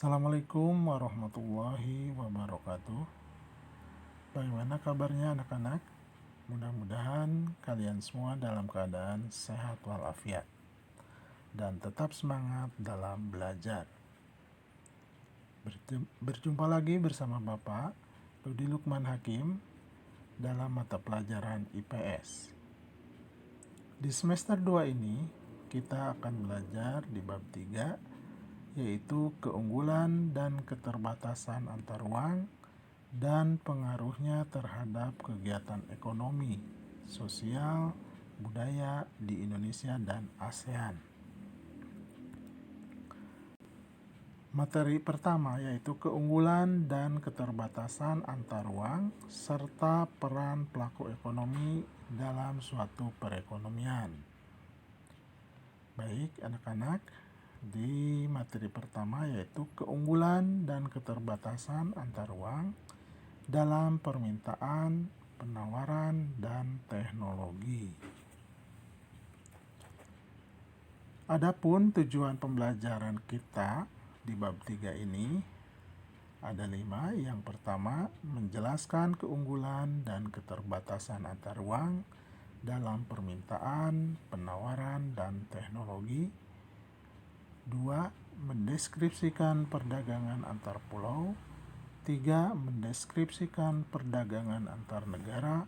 Assalamualaikum warahmatullahi wabarakatuh. Bagaimana kabarnya anak-anak? Mudah-mudahan kalian semua dalam keadaan sehat walafiat dan tetap semangat dalam belajar. Berjumpa lagi bersama Bapak Rudi Lukman Hakim dalam mata pelajaran IPS. Di semester 2 ini kita akan belajar di bab 3, yaitu keunggulan dan keterbatasan antar ruang dan pengaruhnya terhadap kegiatan ekonomi, sosial, budaya di Indonesia dan ASEAN. Materi pertama yaitu keunggulan dan keterbatasan antar ruang serta peran pelaku ekonomi dalam suatu perekonomian. Baik anak-anak, di materi pertama yaitu keunggulan dan keterbatasan antar ruang dalam permintaan, penawaran, dan teknologi. Adapun tujuan pembelajaran kita di bab 3 ini ada 5. Yang pertama, menjelaskan keunggulan dan keterbatasan antar ruang dalam permintaan, penawaran, dan teknologi. 2. Mendeskripsikan perdagangan antar pulau. 3. Mendeskripsikan perdagangan antar negara.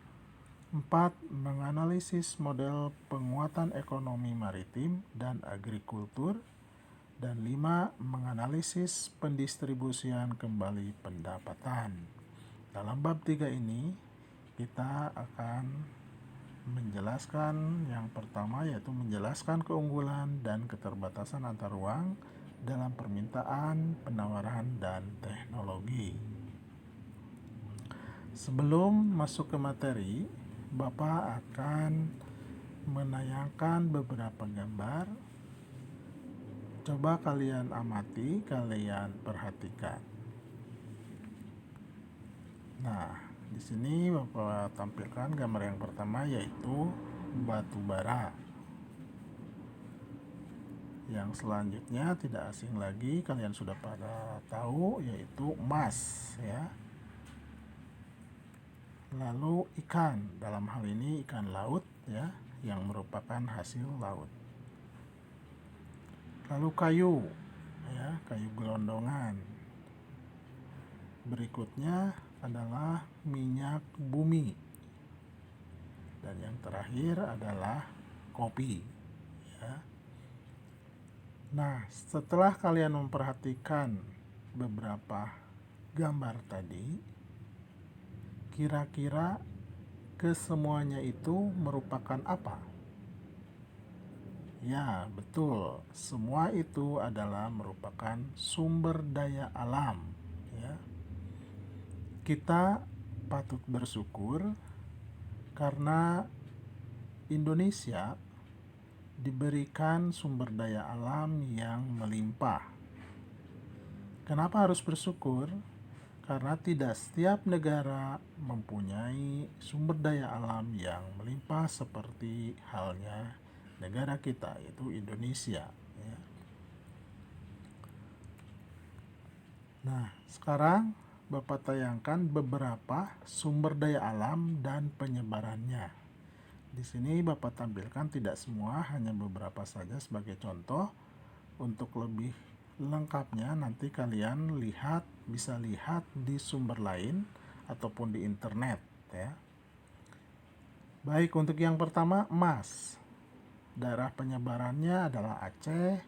4. Menganalisis model penguatan ekonomi maritim dan agrikultur. Dan 5. Menganalisis pendistribusian kembali pendapatan. Dalam bab 3 ini kita akan menjelaskan yang pertama yaitu menjelaskan keunggulan dan keterbatasan antar ruang dalam permintaan, penawaran, dan teknologi. Sebelum masuk ke materi, Bapak akan menayangkan beberapa gambar. Coba kalian amati, kalian perhatikan. Nah, di sini Bapak tampilkan gambar yang pertama yaitu batu bara. Yang selanjutnya tidak asing lagi, kalian sudah pada tahu, yaitu emas ya. Lalu ikan, dalam hal ini ikan laut ya, yang merupakan hasil laut. Lalu kayu ya, kayu gelondongan. Berikutnya adalah minyak bumi. Dan yang terakhir adalah kopi ya. Nah, setelah kalian memperhatikan beberapa gambar tadi, kira-kira kesemuanya itu merupakan apa? Ya, betul. Semua itu adalah merupakan sumber daya alam ya. Kita patut bersyukur karena Indonesia diberikan sumber daya alam yang melimpah. Kenapa harus bersyukur? Karena tidak setiap negara mempunyai sumber daya alam yang melimpah seperti halnya negara kita, yaitu Indonesia ya. Nah, sekarang Bapak tayangkan beberapa sumber daya alam dan penyebarannya. Di sini Bapak tampilkan tidak semua, hanya beberapa saja sebagai contoh. Untuk lebih lengkapnya nanti kalian bisa lihat di sumber lain ataupun di internet ya. Baik, untuk yang pertama emas. Daerah penyebarannya adalah Aceh,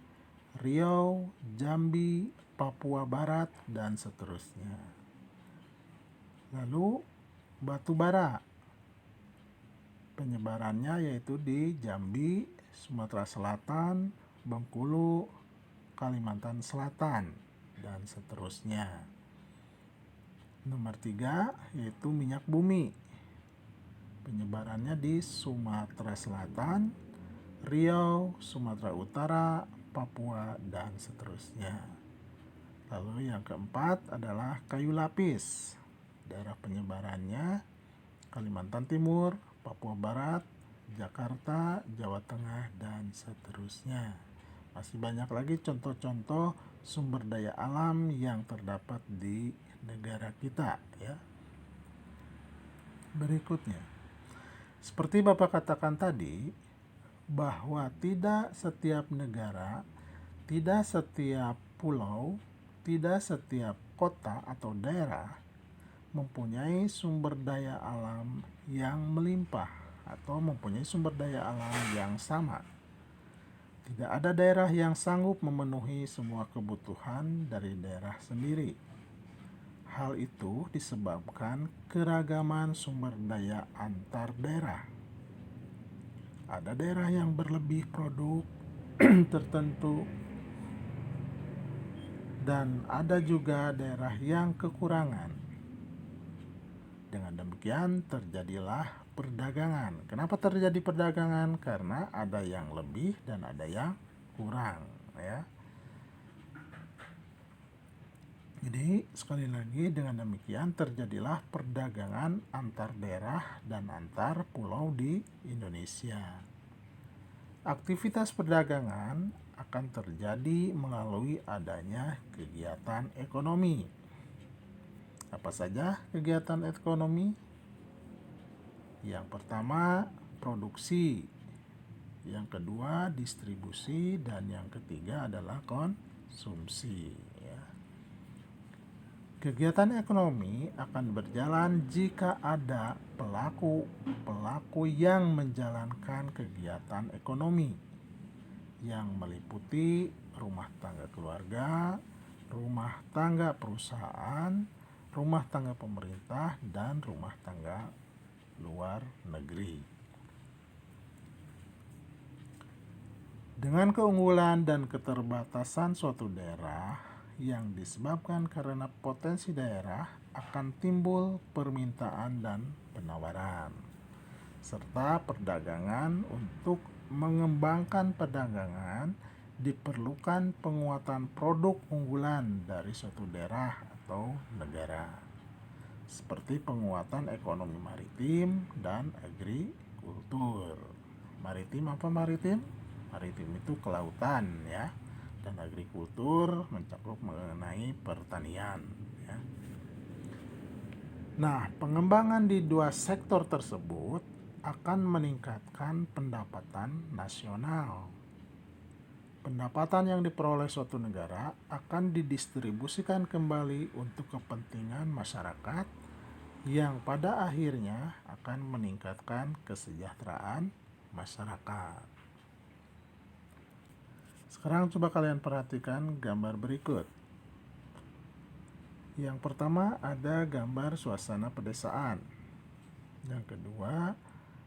Riau, Jambi, Papua Barat, dan seterusnya. Lalu batu bara. Penyebarannya yaitu di Jambi, Sumatera Selatan, Bengkulu, Kalimantan Selatan, dan seterusnya. Nomor 3 yaitu minyak bumi. Penyebarannya di Sumatera Selatan, Riau, Sumatera Utara, Papua, dan seterusnya. Lalu yang keempat adalah kayu lapis. Daerah penyebarannya Kalimantan Timur, Papua Barat, Jakarta, Jawa Tengah, dan seterusnya. Masih banyak lagi contoh-contoh sumber daya alam yang terdapat di negara kita ya. Berikutnya, seperti Bapak katakan tadi, bahwa tidak setiap negara, tidak setiap pulau, tidak setiap kota atau daerah mempunyai sumber daya alam yang melimpah atau mempunyai sumber daya alam yang sama. Tidak ada daerah yang sanggup memenuhi semua kebutuhan dari daerah sendiri. Hal itu disebabkan keragaman sumber daya antar daerah. Ada daerah yang berlebih produk tertentu dan ada juga daerah yang kekurangan. Dengan demikian terjadilah perdagangan. Kenapa terjadi perdagangan? Karena ada yang lebih dan ada yang kurang ya. Jadi sekali lagi dengan demikian terjadilah perdagangan antar daerah dan antar pulau di Indonesia. Aktivitas perdagangan akan terjadi melalui adanya kegiatan ekonomi. Apa saja kegiatan ekonomi? Yang pertama, produksi. Yang kedua, distribusi. Dan yang ketiga adalah konsumsi ya. Kegiatan ekonomi akan berjalan jika ada pelaku yang menjalankan kegiatan ekonomi yang meliputi rumah tangga keluarga, rumah tangga perusahaan, rumah tangga pemerintah, dan rumah tangga luar negeri. Dengan keunggulan dan keterbatasan suatu daerah yang disebabkan karena potensi daerah, akan timbul permintaan dan penawaran, serta perdagangan. Untuk mengembangkan perdagangan diperlukan penguatan produk unggulan dari suatu daerah atau negara, seperti penguatan ekonomi maritim dan agrikultur. Maritim apa maritim? Maritim itu kelautan ya. Dan agrikultur mencakup mengenai pertanian ya. Nah, pengembangan di dua sektor tersebut akan meningkatkan pendapatan nasional. Pendapatan yang diperoleh suatu negara akan didistribusikan kembali untuk kepentingan masyarakat yang pada akhirnya akan meningkatkan kesejahteraan masyarakat. Sekarang coba kalian perhatikan gambar berikut. Yang pertama ada gambar suasana pedesaan. Yang kedua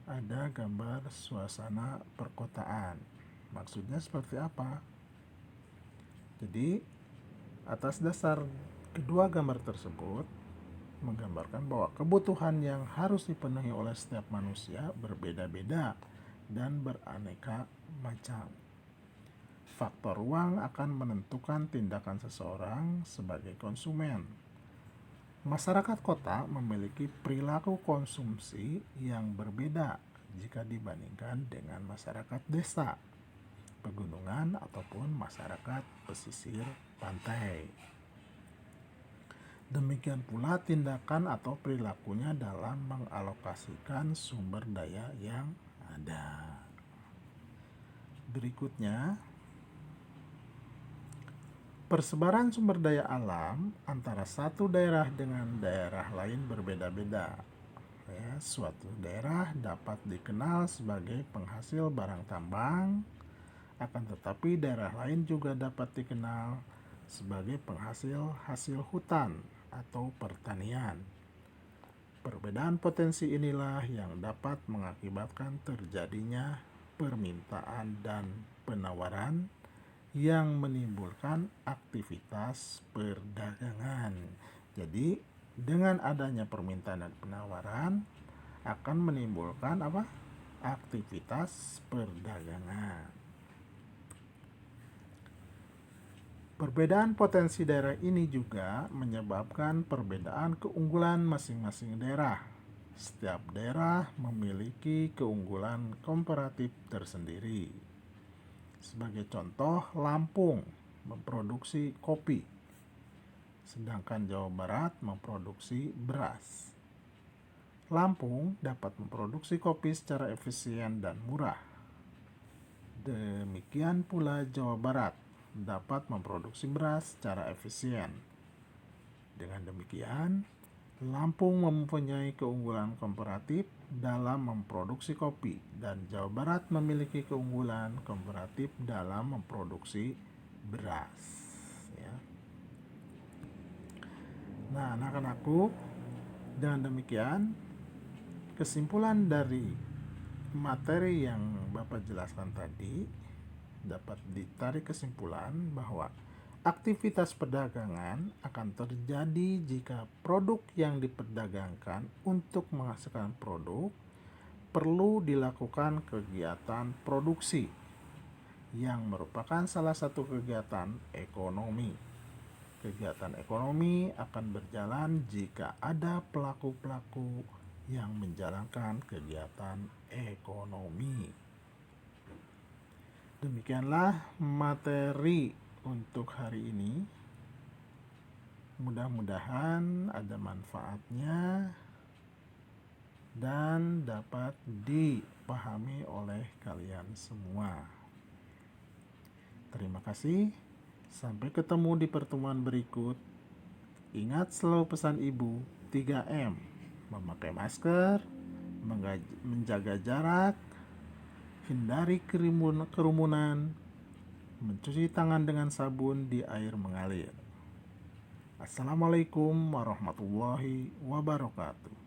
ada gambar suasana perkotaan. Maksudnya seperti apa? Jadi atas dasar kedua gambar tersebut menggambarkan bahwa kebutuhan yang harus dipenuhi oleh setiap manusia berbeda-beda dan beraneka macam. Faktor ruang akan menentukan tindakan seseorang sebagai konsumen. Masyarakat kota memiliki perilaku konsumsi yang berbeda jika dibandingkan dengan masyarakat desa, pegunungan, ataupun masyarakat pesisir pantai. Demikian pula tindakan atau perilakunya dalam mengalokasikan sumber daya yang ada. Berikutnya, persebaran sumber daya alam antara satu daerah dengan daerah lain berbeda-beda. Ya, suatu daerah dapat dikenal sebagai penghasil barang tambang, akan tetapi daerah lain juga dapat dikenal sebagai penghasil hasil hutan atau pertanian. Perbedaan potensi inilah yang dapat mengakibatkan terjadinya permintaan dan penawaran yang menimbulkan aktivitas perdagangan. Jadi dengan adanya permintaan dan penawaran akan menimbulkan apa? Aktivitas perdagangan. Perbedaan potensi daerah ini juga menyebabkan perbedaan keunggulan masing-masing daerah. Setiap daerah memiliki keunggulan komparatif tersendiri. Sebagai contoh, Lampung memproduksi kopi, sedangkan Jawa Barat memproduksi beras. Lampung dapat memproduksi kopi secara efisien dan murah. Demikian pula Jawa Barat dapat memproduksi beras secara efisien. Dengan demikian, Lampung mempunyai keunggulan komparatif dalam memproduksi kopi dan Jawa Barat memiliki keunggulan komparatif dalam memproduksi beras. Ya. Nah, anak-anakku, dengan demikian kesimpulan dari materi yang Bapak jelaskan tadi dapat ditarik kesimpulan bahwa aktivitas perdagangan akan terjadi jika produk yang diperdagangkan untuk menghasilkan produk perlu dilakukan kegiatan produksi yang merupakan salah satu kegiatan ekonomi. Kegiatan ekonomi akan berjalan jika ada pelaku-pelaku yang menjalankan kegiatan ekonomi. Demikianlah materi untuk hari ini. Mudah-mudahan ada manfaatnya dan dapat dipahami oleh kalian semua. Terima kasih. Sampai ketemu di pertemuan berikut. Ingat selalu pesan ibu 3M. Memakai masker, menjaga jarak, hindari kerumunan, mencuci tangan dengan sabun di air mengalir. Assalamualaikum warahmatullahi wabarakatuh.